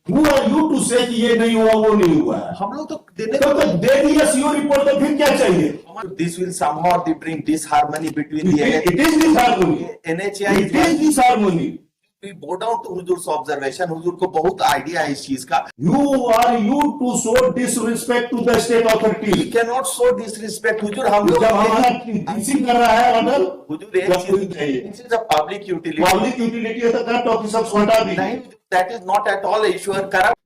Who are you to say कि ये नहीं हुआ वो नहीं हुआ है? हम लोग तो देने तो दे दिया सीओ रिपोर्ट, तो फिर क्या चाहिए? This will somehow bring disharmony between the It is disharmony. NHAI. It is disharmony. We bow down to Huzur's observation. हुजूर को बहुत आइडिया है इस चीज का. You are you to show disrespect to the state authority. We cannot show disrespect. हुजूर हम लोग जब हमारा डीसी कर रहा है ऑर्डर, हुजूर एक चीज चाहिए. This is a public utility. Public utility है तो करंट ऑफिसर्स को हटा दी. नहीं, that is not at all an issue. Corrupt.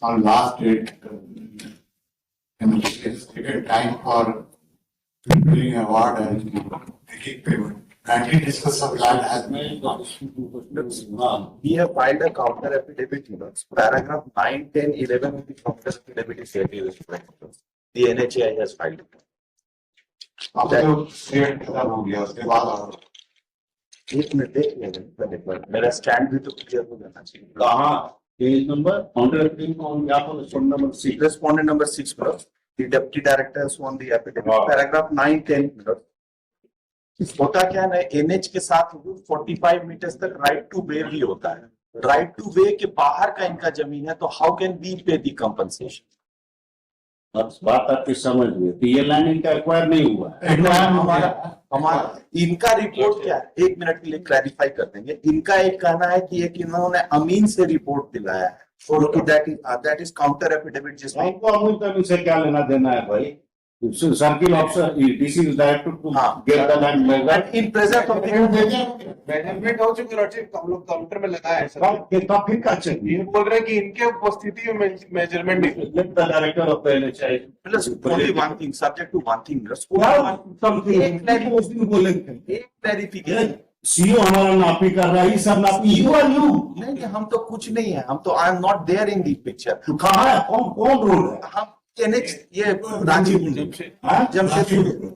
On last date, it's taken time for doing award and taking payment. Kindly discuss of land has been. We have filed a counter affidavit. Paragraph 9, 10, 11 of the counter affidavit is satisfactory. The NHAI has filed it. अब तो state खत्म हो गया, उसके बाद और एक minute देख लेंगे. मेरा स्टैंड भी तो क्लियर हो जाना चाहिए. कहाँ page number counter number 6. Respondent number 6 plus the deputy director has on the affidavit. Paragraph 9, 10 plus. होता क्या है, एनएच के साथ 45 मीटर तक राइट टू वे भी होता है. राइट टू वे के बाहर का इनका जमीन है, तो हाउ कैन वी पे दी कंपनसेशन? बात आपकी समझ में, तो ये लैंड इनका एक्वायर नहीं हुआ है. हमारा इनका रिपोर्ट क्या है, एक मिनट के लिए क्लैरिफाई कर देंगे. इनका एक कहना है कि एक इन्होंने अमीन से रिपोर्ट दिलाया है, और दैट इज काउंटर एफिडेविट. जिसमें हमको अमूल तक से क्या लेना देना है भाई? Circle officer DC is director to get the land measure in presence of management हो चुकी लॉर्डशिप. हम लोग काउंटर में लगाया है सर. तो फिर क्या चाहिए? ये बोल रहे हैं कि इनके उपस्थिति में मेजरमेंट नहीं. Let the director of the NHI plus only one thing, subject to one thing. एक क्लैरिफिकेशन. सीओ हमारा नापी कर रहा है, ये सब नापी. You are you. नहीं, हम तो कुछ नहीं है. हम तो I am not there in the picture. कहाँ है? कौन रोड है? हम NH ये Rajiv Jamshedpur.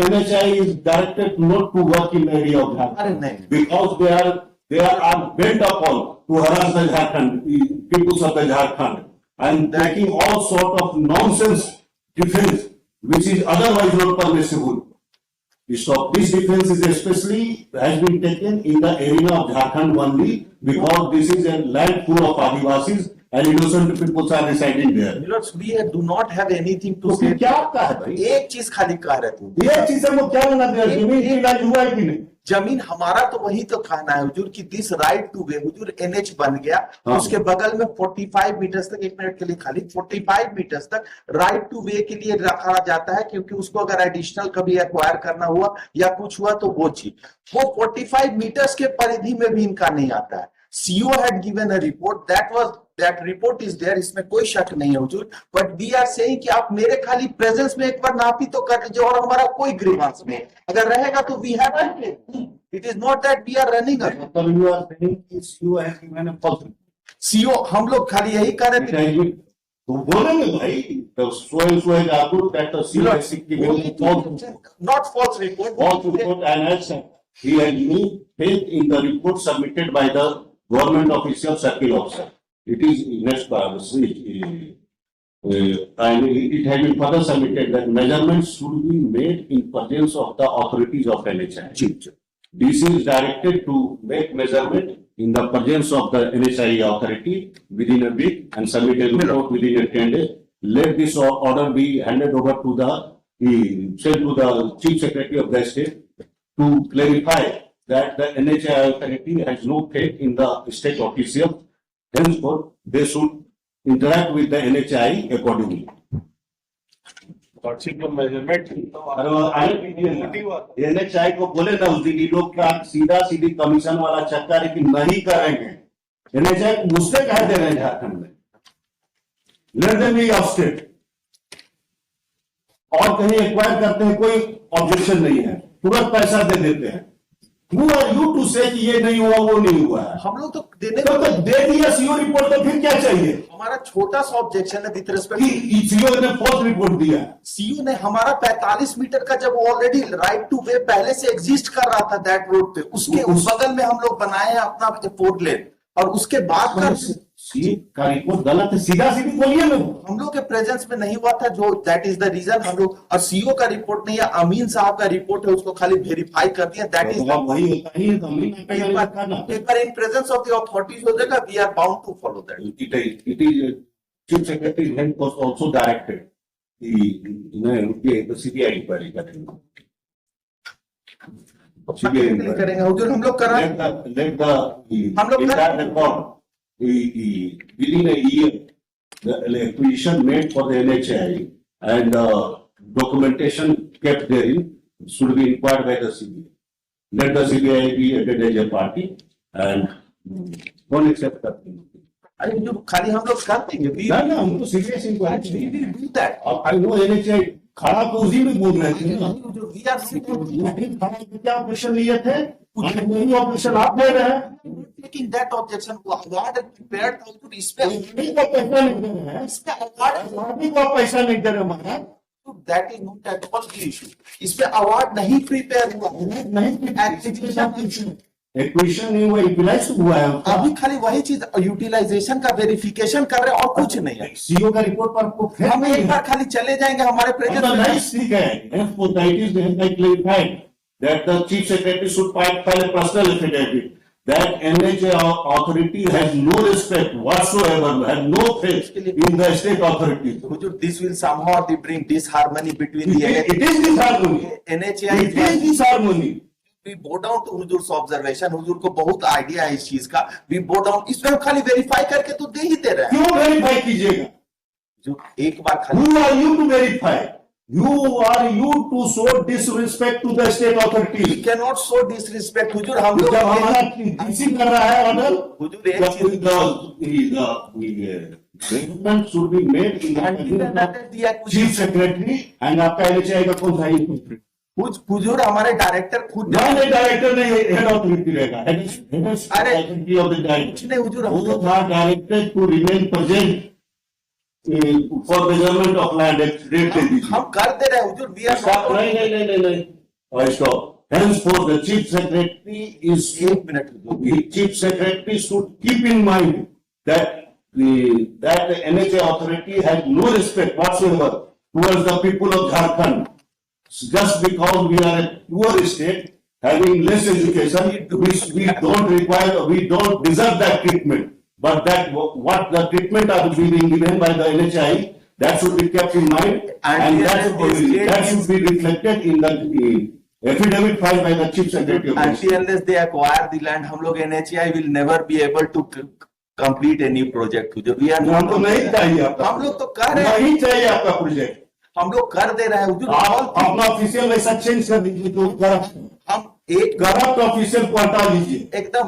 NHI is directed not to work in the area of Jharkhand. अरे नहीं, Because they are bent upon to harass the Jharkhand people of the Jharkhand and taking all sort of nonsense defense which is otherwise not permissible. So this defense is especially has been taken in the area of Jharkhand only because this is a land full of Adivasis and innocent people are residing there. we do not have anything to तो say. फिर क्या होता है भाई? एक चीज खाली कह रहे थे, ये चीज हमको क्या लेना देना? जमीन की इलाज हुआ है कि नहीं? जमीन हमारा तो वही तो कहना है हुजूर की this right two way. Hazur NH बन गया, उसके बगल में 45 मीटर तक, एक मिनट के लिए खाली 45 मीटर तक राइट टू वे के लिए रखा जाता है, क्योंकि उसको अगर एडिशनल कभी एक्वायर करना हुआ या कुछ हुआ तो वो चीज, वो 45 मीटर्स के परिधि में भी इनका नहीं आता है. CO had given a report, that report is there, इसमें कोई शक नहीं है हुजूर. बट वी आर सेइंग कि आप मेरे खाली प्रेजेंस में एक बार नापी तो कर दीजिए, और हमारा कोई ग्रीवांस नहीं अगर रहेगा तो we have it is not that we are running. CO हम लोग खाली यही कह रहे थे. तो बोलेंगे भाई तो स्वयं not false report. and he had no faith in the report submitted by the government official circle officer. It is next and it had been further submitted that measurements should be made in presence of the authorities of NHI. DC is directed to make measurement in the presence of the NHI authority within a week and submit a report within a 10 days. Let this order be handed over to sent to the Chief Secretary of the state to clarify that the NHI authority has no faith in the state official. Henceforth, they should interact with the NHI accordingly. Lordship को measurement NHI को बोले ना उस दिन लोग क्या सीधा सीधी commission वाला चक्कर है कि नहीं करेंगे. NHI मुझसे कह दे रहे हैं झारखंड में let them be of state, और कहीं एक्वायर करते हैं कोई ऑब्जेक्शन नहीं है, तुरंत पैसा दे देते हैं. Who are you to say कि ये नहीं हुआ वो नहीं हुआ है? हम लोग तो देने तो दे दिया सीओ रिपोर्ट, तो फिर क्या चाहिए? हमारा छोटा सा ऑब्जेक्शन है विद रिस्पेक्ट. सीओ ने फॉल्स रिपोर्ट दिया. सीयू ने हमारा 45 मीटर का जब ऑलरेडी राइट टू वे पहले से एग्जिस्ट कर रहा था दैट रोड पे, उसके उस बगल में हम लोग बनाए हैं अपना 4 लेन. और उसके बाद का सी का रिपोर्ट गलत है, सीधा सीधी बोलिए ना। हम लोग के प्रेजेंस में नहीं हुआ था, जो दैट इज द रीजन हम लोग, और सीईओ का रिपोर्ट नहीं है, अमीन साहब का रिपोर्ट है, उसको खाली वेरीफाई कर दिया, दैट इज तो वही होता ही है, तो हमने नहीं रखा ना। एक बार in presence of the authorities हो जाएगा, we are bound to follow that. It is Chief Secretary had was also directed the CBI inquiry करेंगे। CBI नहीं करेंगे हुजूर, हम लोग करा let the हम लोग entire record within a year the acquisition made for the NHI and documentation kept therein should be inquired by the CBI. Let the CBI be added as a party and don't accept that. अरे जो खाली हम लोग कर देंगे, we ना ना हम तो serious inquiry will do that। I know NHI खड़ा तो उसी में बोल रहे थे ना। We are sitting खड़ा के क्या ऑपरेशन लिए थे, वही ऑपरेशन आप ले रहे हैं। taking that objection, award prepared था हुजूर, इस पे आदमी को पैसा नहीं दे रहे हैं, इस पे अवार्ड, आदमी को पैसा नहीं दे रहे महाराज। That is not at all the issue. इस पे अवार्ड नहीं प्रिपेयर हुआ, नहीं एक्विजिशन नहीं हुआ, यूटिलाइज हुआ है। अभी खाली वही चीज यूटिलाइजेशन का वेरिफिकेशन कर रहे हैं और कुछ नहीं है। सीईओ का रिपोर्ट पर आपको फिर हम एक बार खाली चले जाएंगे हमारे प्रेजेंस ठीक है। Authorities have clarified that the chief secretary should file a personal affidavit that NHI authority has no respect whatsoever, has no faith in the state authorities. Hazur, this will somehow bring disharmony between the It is disharmony. NHI It is disharmony. we bow down to Hazur observation. हुजूर को बहुत idea है इस चीज का, we bow down। इसमें हम खाली verify करके तो दे ही दे रहे हैं। क्यों वेरीफाई कीजिएगा? जो एक बार खाली Who are you to verify? Who are you to show disrespect to the state authorities? we cannot show disrespect हुजूर। हम लोग जब हमारा डीसी कर रहा है ऑर्डर, हुजूर एक चीज the should be made in the दिया कुछ chief secretary and आपका NHI का कौन सा है? कुछ हुजूर हमारे डायरेक्टर खुद नहीं डायरेक्टर नहीं, हेड ऑथोरिटी रहेगा। अरे, कुछ नहीं हुजूर, हम लोग directed to remain present for measurement of land date दे दीजिए। हम कर दे रहे हैं हुजूर, वी आर नहीं stop. Henceforth, the chief secretary is एक मिनट हुजूर, the chief secretary should keep in mind that the NHI authority has no respect whatsoever towards the people of Jharkhand. Just because we are a poor state having less education, we don't require, we don't deserve that treatment. But that what the treatment are being given by the NHI, that should be kept in mind, and that should be reflected in the affidavit filed by the chief secretary of the state. until unless they acquire the land, हम लोग NHI will never be able to complete any project Hazur. we are हमको नहीं चाहिए आपका, हम लोग तो कर रहे हैं, नहीं चाहिए आपका प्रोजेक्ट। हम लोग कर दे रहे हैं हुजूर। आप अपना ऑफिशियल ऐसा चेंज कर दीजिए, तो हम एक करप्ट ऑफिशियल को हटा दीजिए। एकदम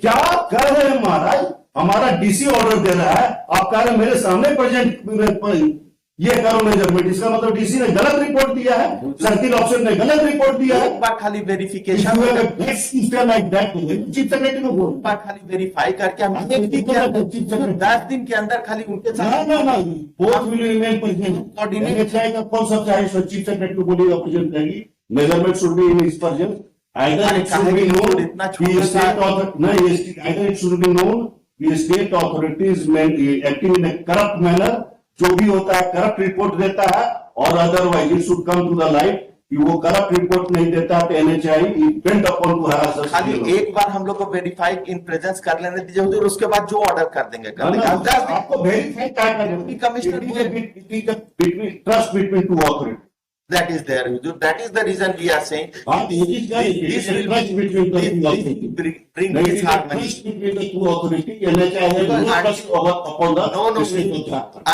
क्या कर रहे हैं महाराज? हमारा डीसी ऑर्डर दे रहा है, आप कह रहे हैं मेरे सामने प्रेजेंट ये करो मेजरमेंट, इसका मतलब डीसी ने गलत रिपोर्ट दिया है, सर्किल ऑफिसर ने गलत रिपोर्ट दिया है। एक बार खाली verification, like that chief secretary को बोल, एक बार खाली वेरीफाई करके हम एक दिन के अंदर 10 दिन के अंदर खाली उनके साथ both will remain present. NHI का कौन सा चाहे सो चीफ सेक्रेटरी को बोलिएगा प्रेजेंट रहेगी, measurement should be in his presence. Either it should be known, the state author, no, either it should be known, the state authorities acting in a corrupt manner, जो भी होता है corrupt report देता है, और otherwise it should come to the light कि वो corrupt report नहीं देता तो NHI depend upon to have खाली एक बार हम लोग को वेरीफाई इन प्रेजेंस कर लेने दीजिए हुजूर, उसके बाद जो ऑर्डर कर देंगे कर देंगे। हम 10 दिन आपको वेरीफाई क्या करना commissioner trust between two authority, that is there Hazur, that is the reason we are saying this will bring this harmony।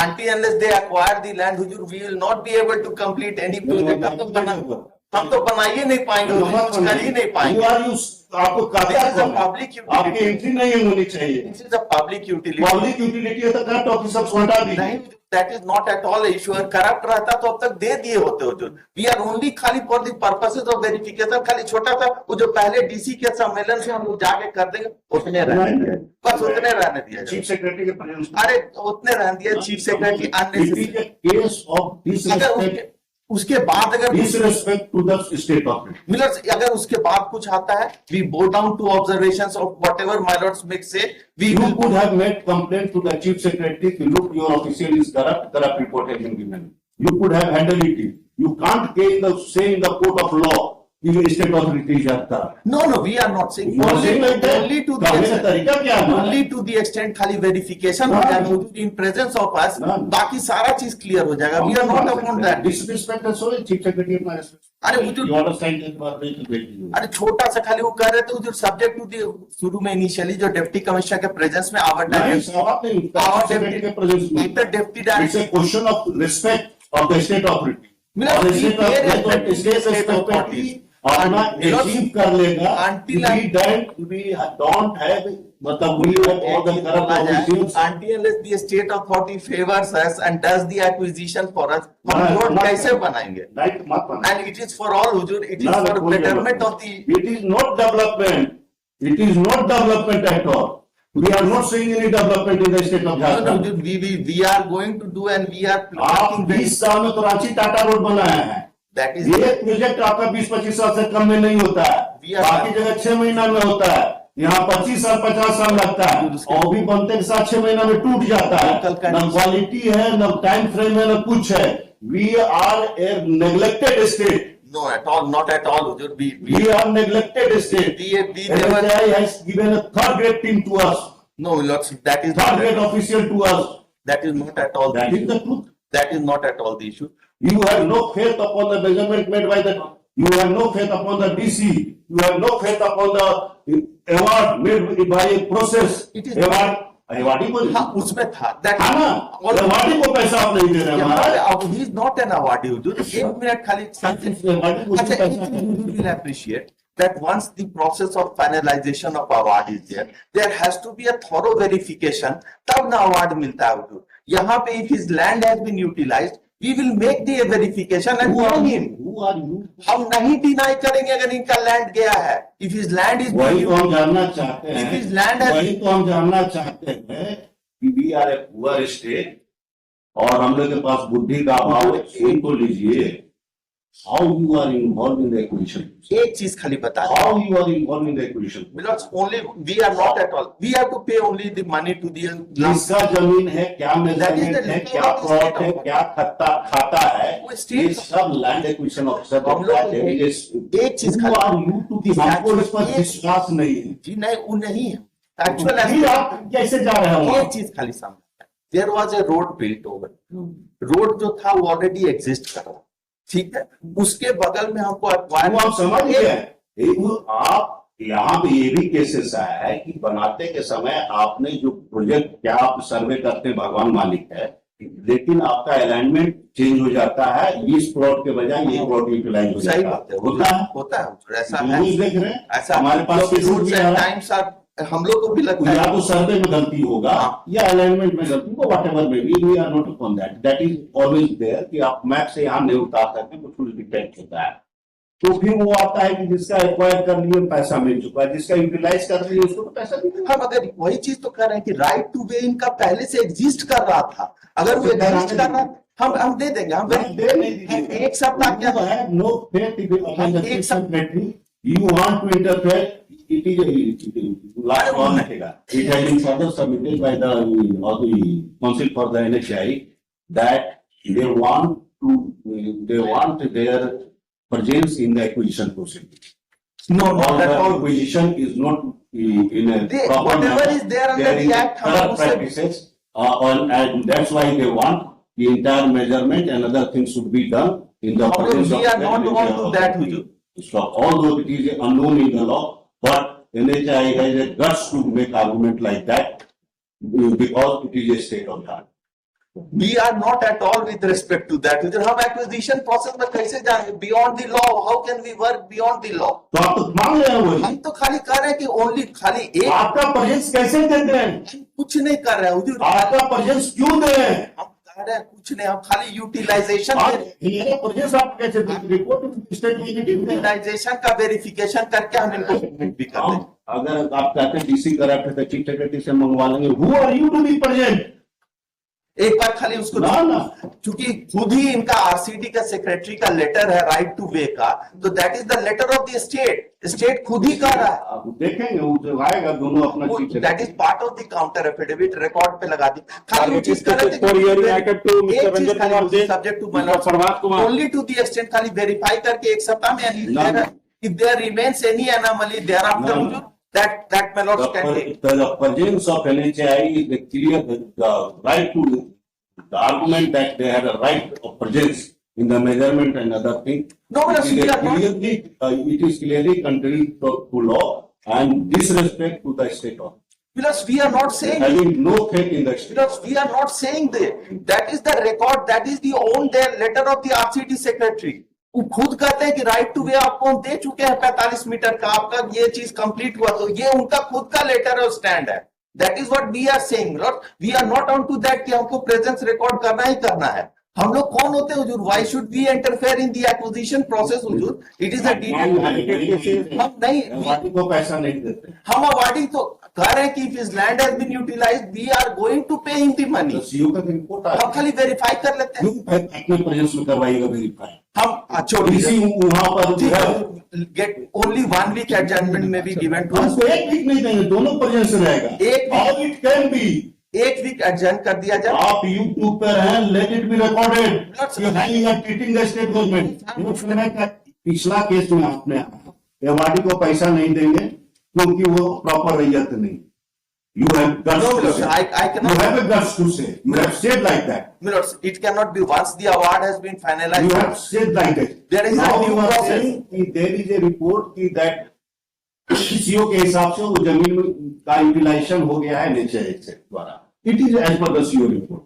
Until unless they acquire the land Hazur, we will not be able to complete any project। हम तो बना ही नहीं पाएंगे, कुछ कर ही नहीं पाएंगे। आपको पब्लिक आपकी एंट्री नहीं होनी चाहिए, this is a public utility. Public utility है तो करप्ट ऑफिसर को हटा दीजिए। नहीं, that is not at all issue. Corrupt रहता तो अब तक दे दिए होते हुजूर। वी आर ओनली खाली for the purposes of verification, खाली छोटा सा वो जो पहले डीसी के सम्मेलन से हम लोग जाके कर देंगे, उतने रहने दिया, बस उतने रहने दिया। चीफ सेक्रेटरी के प्रेजेंस, अरे उतने रहने दिया चीफ सेक्रेटरी। केस ऑफ उसके बाद अगर disrespect to the state authority. मतलब अगर उसके बाद कुछ आता है, we bow down to observations of whatever my lords may say, we You will could have made complaint to the chief secretary, look, your official is corrupt report has been given. You could have handled it. You can't say in the court of law, the state authorities are corrupt. no, we are not saying You are saying like that? only to the कहने का extent, तरीका क्या है? only to the extent खाली verification हो हाँ। जाएगा in presence of us, हाँ। बाकी सारा चीज क्लियर हो जाएगा, we are not upon that. Disrespect the soil, chief secretary of my respect. अरे वो जो You understand that बात नहीं तो देख लीजिए. अरे छोटा सा खाली वो कह रहे थे जो सब्जेक्ट टू शुरू में इनिशियली जो डिप्टी कमिश्नर के प्रेजेंस में आवर नहीं, सवाल नहीं, chief secretary के presence में. Deputy It's director a question of respect of the state authority. मेरा और we state pay authority- respect to state state authority authorities. अपना Because achieve कर लेगा. until we don't have, मतलब we have all the corrupt officials. until unless the state authority favors us and does the acquisition for us, हम हाँ, road मत- कैसे बनाएंगे? Right, मत बना. And it is for all, Huzur, it is ना, for कोई betterment development. of the. It is not development. It is not development at all. We are not seeing any development in the state of No, Jharkhand. Huzur, we are going to do and we are आप working very. 20 साल में तो Ranchi Tata road बनाया है. That is ये project आपका 20-25 साल से कम में नहीं होता है. We are- बाकी जगह 6 महीना में होता है. यहाँ 25 साल 50 साल लगता है और भी बनते के साथ 6 महीना में टूट जाता है. Local न क्वालिटी है, न टाइम फ्रेम है, न कुछ है. We are a neglected state. No, at all, not at all, Huzur. We are neglected state. we never. NHAI has given a third grade team to us. No, Lords, that is Third not. grade official to us. That is not at all. That the is issue. the truth. That is not at all the issue. You have no faith upon the measurement made by the, you have no faith upon the DC, you have no faith upon the award made by a process. It is- awarding को हाँ, उसमें था. That हाँ ना, awarding को पैसा आप नहीं दे रहे हमारा. he is not an awardee, Huzur. एक मिनट खाली something. awarding को अच्छा, पैसा एक नहीं. thing you will appreciate that once the process of finalization of award is there has to be a thorough verification. तब ना award मिलता है Huzur. यहाँ पे if his land has been utilized, we will make the verification and Who are warn you? him. Who are you? हम नहीं deny करेंगे अगर इनका लैंड गया है. If his land is वही being तो हम जानना चाहते If his हैं. land has- वही तो हम जानना चाहते हैं कि we are a poor state और हम लोग के पास बुद्धि का अभाव है. इनको लीजिए. How you are involved in the acquisition? एक चीज खाली बता दें. How you are involved in the acquisition? Because only we are not at all. We have to pay only the money to the किसका जमीन है, क्या That is मेजरमेंट the है, legal क्या of the प्लॉट state है, of- क्या खाता है, वो state ये सब लैंड एक्विजिशन ऑफिसर हम लोग एक चीज Who are you to be हमको इस पर एक- विश्वास नहीं है. जी नहीं, वो नहीं है. Actual फिर आप कैसे जा रहे हो एक चीज खाली सामने. There was a road built over. Road जो था वो ऑलरेडी एग्जिस्ट कर रहा. ठीक है, उसके बगल में हमको acquire- वो आप समझ गए. आप यहाँ पे ये भी केसेस आया है कि बनाते के समय आपने जो प्रोजेक्ट, क्या आप सर्वे करते हैं, भगवान मालिक है, लेकिन आपका अलाइनमेंट चेंज हो जाता है. इस प्लॉट के बजाय ये प्लॉट यूटिलाइज हो सही जाता बात है. है. होता है. होता है. ऐसा है. न्यूज़ देख रहे हैं. ऐसा हमारे पास cases रूल्स भी आ एंड रहा है. टाइम्स आर, हम लोग को भी लगता या है. तो सर्वे में गलती होगा या अलाइनमेंट में गलती होगा. वट एवर में we are not upon that. That is always there कि आप मैप से यहाँ नहीं उतार सकते, कुछ कुछ डिटेक्ट होता है. तो फिर वो आता है कि जिसका एक्वायर कर लिए पैसा मिल चुका है, जिसका यूटिलाइज कर लिए उसको तो पैसा नहीं मिला. हम अगर वही चीज तो कर रहे हैं कि राइट टू वे इनका पहले से एग्जिस्ट कर रहा था. अगर वो एग्जिस्ट कर रहा, हम दे देंगे. हम दे नहीं दीजिए. एक सप्ताह क्या You have no faith in the एक सब- secretary. You want to interfere. It is a last one. It has been further submitted by the Council for the NHI that they want their presence in the acquisition procedure. No, Or not the at all. acquisition is not in a They- proper whatever manner. is there under There the is act, हम corrupt उससे- practices, and that's why they want the entire measurement and other things should be done in the Although presence we of are not the on to that, Huzur. So although it is unknown in the law, but NHI has a guts to make argument like that because it is a state of art. We are not at all with respect to that. हम acquisition process में कैसे जाएंगे? Beyond the law, how can we work beyond the law? तो आप तो मान रहे हैं वही. हम तो खाली कर रहे हैं कि ओनली खाली एक, आपका प्रेजेंस कैसे देते हैं? कुछ नहीं कर रहे हैं Huzur. आपका प्रेजेंस क्यों दे रहे हैं? हम कह रहे हैं कुछ नहीं, हम खाली यूटिलाइजेशन ये प्रेजेंस आप कैसे रिपोर्ट स्टेट यूटिलाइजेशन का वेरिफिकेशन करके हम इनको पेमेंट भी कर देंगे. अगर आप कहते हैं डीसी करप्ट है तो चीफ सेक्रेटरी से मंगवा लेंगे. Who are you to be present? एक बार खाली उसको ना ना क्योंकि खुद ही इनका आरसीडी का सेक्रेटरी का लेटर है राइट टू वे का, तो that is the letter of the state खुद ही कह रहा है, अब देखेंगे वो जो आएगा दोनों अपना चीज that is part of the counter affidavit record पे लगा दी। खाली वो चीज कर रहे For hearing, I can to Mr. Ranjan Kumar Jain, subject to Mr. Parvat Kumar. Only to the extent खाली वेरीफाई करके एक सप्ताह में if there remains any anomaly thereafter No. that my lord can take. The presence of NHAI is clear the right to the argument that they had a right of presence in the measurement and other thing. No, but it, is we are not- clearly, it is clearly contrary to law and disrespect to the state law. Because we are not saying Having no faith in the state. because we are not saying that is the record, that is the own their letter of the RCD secretary. वो खुद कहते हैं कि right two way आपको हम दे चुके हैं 45 metre का, आपका ये चीज कंप्लीट हुआ, तो ये उनका खुद का लेटर और स्टैंड है। That is what we are saying, we are not on to that कि हमको प्रेजेंस रिकॉर्ड करना ही करना है। हम लोग कौन होते हैं हुजूर? Why should we interfere in the acquisition process हुजूर? It is a detail. हम नहीं, अवार्डी को पैसा नहीं देते। हम अवार्डिंग तो कह रहे हैं कि if his land has been utilised we are going to pay him the money. तो सीओ का रिपोर्ट हम आया, खाली वेरीफाई कर लेते हैं। क्यों अपने प्रेजेंस में करवाइएगा वेरीफाई? हम इसी वहां पर जो है, गेट ओनली 1 वीक एडजस्टमेंट में भी गिवन टू हमको एक वीक नहीं देंगे, दोनों प्रेजेंस रहेगा। एक week- और इट कैन बी, एक वीक एडजस्ट कर दिया जाए। आप यूट्यूब पर हैं, let it be recorded. You are treating the state government. पिछला केस में आपने अवार्डी को पैसा नहीं देंगे क्योंकि वो प्रॉपर रैयत नहीं। You have guts No, to say. I You cannot. have a guts to say. You have said like that. Milords, it cannot be once the award has been You finalized. have said like that. There is Now a due you are process. saying कि there is a report कि that CO के हिसाब से वो जमीन में का utilisation हो गया है NHAI से द्वारा। It is as per the CO report.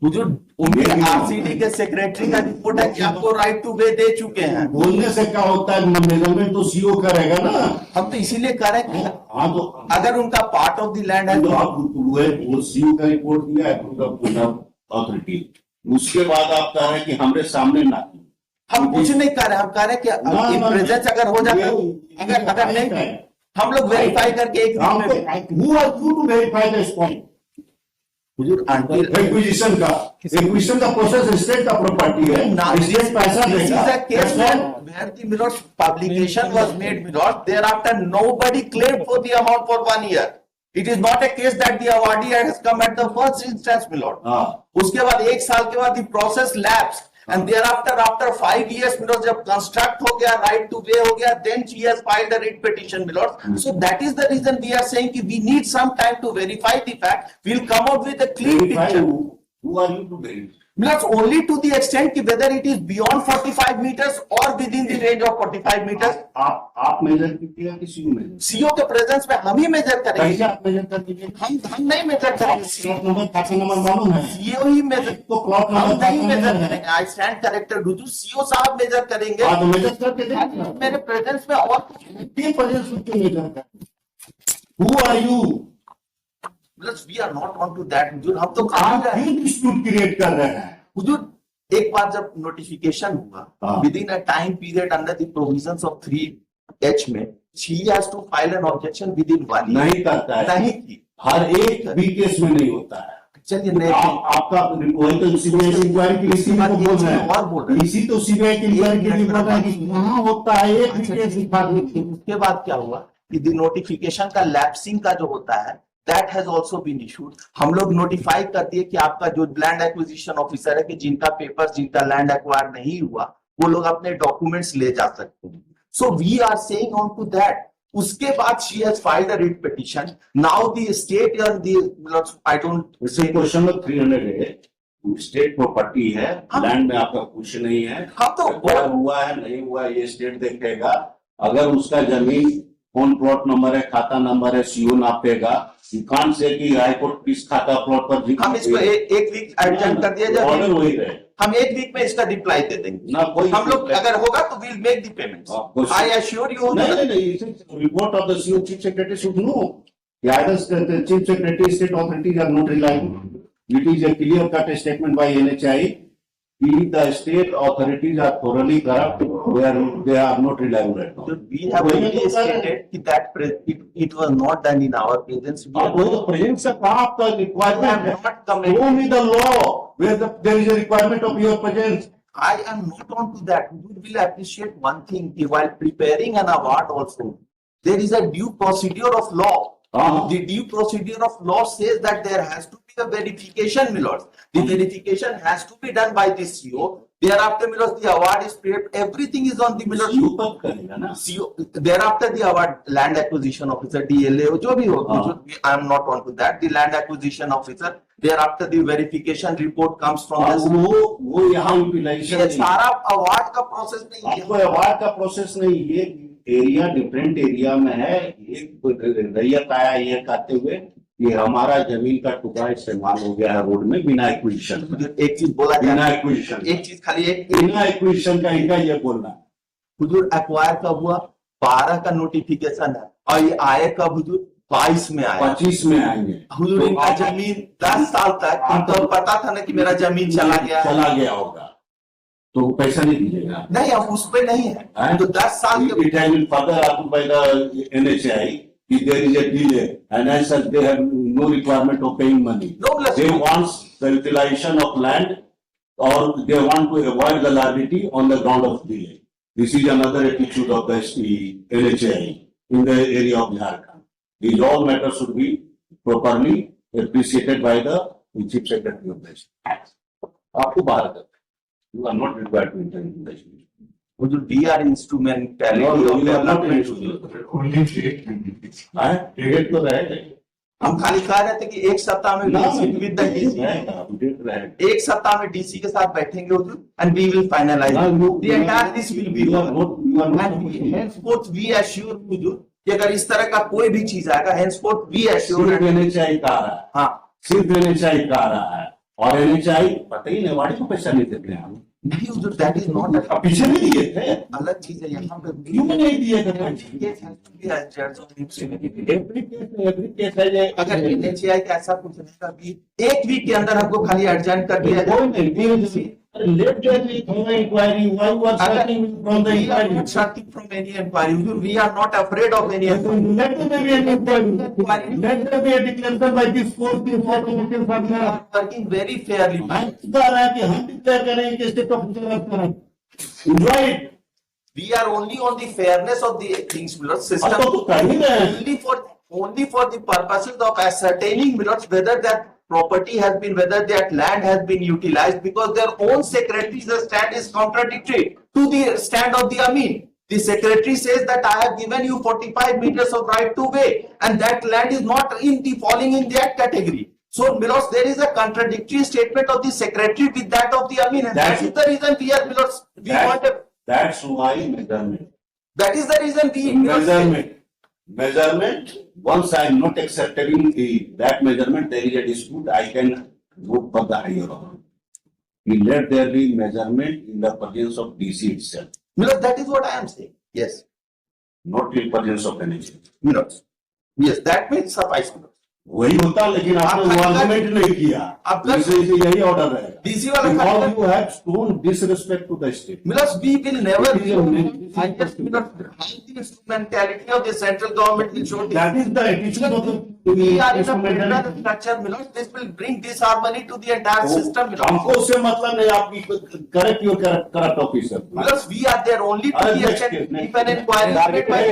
हुजूर, उनके आरसीडी के सेक्रेटरी का रिपोर्ट है कि आपको राइट टू वे दे चुके हैं। बोलने से क्या होता है, मेजरमेंट तो सीओ करेगा ना। हम तो इसीलिए कह रहे हैं कि हाँ तो अगर उनका पार्ट ऑफ द लैंड है तो आप वो सीओ का रिपोर्ट दिया है अथॉरिटी, उसके बाद आप कह रहे हैं कि हमरे सामने ना की। हम कुछ नहीं कर रहे, हम कह रहे हैं कि प्रेजेंस अगर हो जाता है, अगर नहीं, हम लोग वेरीफाई करके एक वीक में Who are you to verify this point? Hazur until acquisition का प्रोसेस स्टेट का प्रॉपर्टी है, स्टेट पैसा This is देगा। a case where the Milords publication was made, Milords. Thereafter, nobody claimed for the amount for 1 year. It is not a case that the awardee has come at the first instance, Milord. हाँ, उसके बाद 1 साल के बाद the process lapsed. And thereafter, after 5 years, Milord, जब construct हो गया, right to way हो गया, then she has filed a writ petition, Milord. So that is the reason we are saying कि we need some time to verify the fact. We'll come out with a clean verify picture. who are you to verify? Milords, only to the extent कि whether it is beyond 45 meters or within the range of 45 meters. आप major कीजिएगा कि CO major? CO के presence में हम ही major करेंगे। कैसे आप मेजर कर दीजिएगा? हम नहीं मेजर करेंगे, प्लॉट नंबर, खाता नंबर मालूम है? सीओ ही मेजर, तो प्लॉट हम नंबर, नहीं खाता मेजर नंबर है। करेंगे। I stand corrected Hazur, CO साहब मेजर करेंगे हाँ, तो मेजर करके देखिए। मेरे प्रेजेंस में। और तीन प्रेजेंस में क्यों मेजर कर? Who are you? We are not on to that हुजूर, हम तो आप कहा क्यों डिस्प्यूट क्रिएट कर रहे हैं? हुजूर, एक बार जब नोटिफिकेशन हुआ हाँ। With in a time period under the provisions of 3H में, she has to file an objection within 1 year. नहीं करता है, नहीं की। हर एक भी केस में नहीं होता है। चलिए नहीं, आपका वही तो सीबीआई की इंक्वायरी के लिए इसी को बोल रहे और बोल रहे हैं, हैं। इसी तो सीबीआई की इंक्वायरी के लिए बोल रहे हैं कि वहाँ होता है एक भी केस दिखा दीजिए। उसके बाद क्या हुआ कि द नोटिफिकेशन का लैप्सिंग का जो होता है that has also been issued. हम लोग नोटिफाई कर दिए कि आपका जो लैंड एक्विजिशन ऑफिसर है कि जिनका पेपर, जिनका लैंड एक्वायर नहीं हुआ, वो लोग अपने डॉक्यूमेंट्स ले जा सकते हैं। So we are saying on to that. उसके बाद she has filed a writ petition. Now the state और द आई डोंट इसे क्वेश्चन नंबर 300 है, स्टेट प्रॉपर्टी है, हाँ। लैंड में आपका कुछ नहीं है। हाँ तो एक्वायर हुआ है नहीं हुआ है, ये स्टेट देखेगा। अगर उसका जमीन कौन प्लॉट नंबर है, खाता नंबर है, सीओ नापेगा। यू कांट से कि हाईकोर्ट किस खाता प्लॉट पर हम इसको एक वीक एडजस्ट कर दिया जाए। ऑर्डर वही रहे हम एक वीक में इसका रिप्लाई दे देंगे ना, कोई हम लोग। अगर होगा तो we'll make the payments. I assure you. नहीं, report of the CEO chief secretary should know. Either the chief secretary, state authorities are not reliable. It is a clear cut statement by NHAI The state authorities are thoroughly corrupt, they are not reliable at all. We have already stated that it was not done in our presence. We अब वो तो present से कहाँ आपका requirement I am है? not commenting. Show me the law where there is a requirement of your presence. I am not on to that. We will appreciate one thing while preparing an award also. There is a due procedure of law. The due procedure of law says that there has to be a verification, my lords. The verification has to be done by the CO. Thereafter, my lords, the award is prepared. Everything is on the my lords. CO तब करेगा ना? CO, thereafter the award, land acquisition officer, DLA, जो भी हो, I am not on to that. The land acquisition officer, thereafter the verification report comes from अब the. वो यहाँ utilization ये नहीं है। सारा अवार्ड का प्रोसेस नहीं है। आपको अवार्ड का प्रोसेस नहीं, ये एरिया डिफरेंट एरिया में है। एक रैयत आया ये कहते हुए ये हमारा जमीन का टुकड़ा इस्तेमाल हो गया है रोड में बिना एक्विजिशन, एक चीज बोला बिना जाए, एक्विजिशन, एक चीज खाली एक बिना एक्विजिशन का इनका ये बोलना है। हुजूर एक्वायर कब हुआ? 12 का नोटिफिकेशन है और ये आए कब हुजूर? 22 में आया। 25 में आएंगे हुजूर इनका जमीन 10 साल तक इनको पता था ना कि मेरा जमीन चला गया है। चला गया होगा तो पैसा नहीं दीजिएगा। नहीं, अब उस पे नहीं है तो 10 साल के It has been further approved by the NHI. If there is a delay, and as such, they have no requirement of paying money. No, bless They you. want the utilization of land, or they want to avoid the liability on the ground of delay. This is another attitude of the NHI in the area of Jharkhand. These all matters should be properly appreciated by the Chief Secretary of the state. आपको बाहर करते हैं. You are not required to enter in the issue. Hazur we are instrumentality No, of you are not development. issue. Only date will be fixed. Date तो रहेगा. हम खाली कह रहे थे कि एक सप्ताह में visit with the DC. Date रहेगा. एक सप्ताह में डीसी के साथ बैठेंगे हुजूर and we will finalize. The entire list will be You are not. You are not. and we henceforth we assure हुजूर कि अगर इस तरह का कोई भी चीज आएगा henceforth we assure सिर्फ NHI का आ रहा है. हाँ सिर्फ NHI का आ रहा है और NHI पता ही नहीं वाड़ी को पैसा नहीं देते हैं हम. नहीं हुजूर that is not अब पीछे नहीं दिए थे. अलग चीज है यहाँ पे क्यों नहीं दिए थे? Case has to be adjudged on instrumentality. Every case है ये. अगर NHI का ऐसा कुछ नहीं था कि एक वीक के अंदर हमको खाली एडजर्न कर दिया कोई नहीं. Let them from the inquiry. Why you are starting from the We are inquiry? not starting from any inquiry. We are not afraid of any inquiry. Let there be an inquiry. Let there be a declaration by this court. We are working very fairly. कह रहा है कि हम declare करेंगे कि state of Enjoy it. We are only on the fairness of the things, Milord, system. अब तो कर ही रहे हैं. Only for the purposes of ascertaining, Milord, whether that property has been, whether that land has been utilized, because their own secretary's stand is contradictory to the stand of the Amin. The secretary says that I have given you 45 meters of right to way, and that land is not falling in that category. So, Milos, there is a contradictory statement of the secretary with that of the Amin, and that is the reason we are, Milos, we want a, That's why measurement. that is the reason we, Measurement. Once I am not accepting that measurement, there is a dispute. I can go for the higher order. Let there be measurement in the presence of DC itself, Milos, that is what I am saying. Yes, not in presence of NHI. Milos. Yes, that will suffice, Milos. वही होता लेकिन आपने वो argument नहीं किया. इसलिए यही order रहेगा. DC वाला Because you have shown disrespect to the state. Milos, we will never. It is a myth. I just, Milos, how the instrumentality of the central government will show this. That is the attitude of We are in a the federal structure, Milos. This will bring disharmony to the entire system, Milos. हमको उससे मतलब नहीं. आपकी correct your corrupt officer. Milos, we are there only to the extent if an inquiry is made by.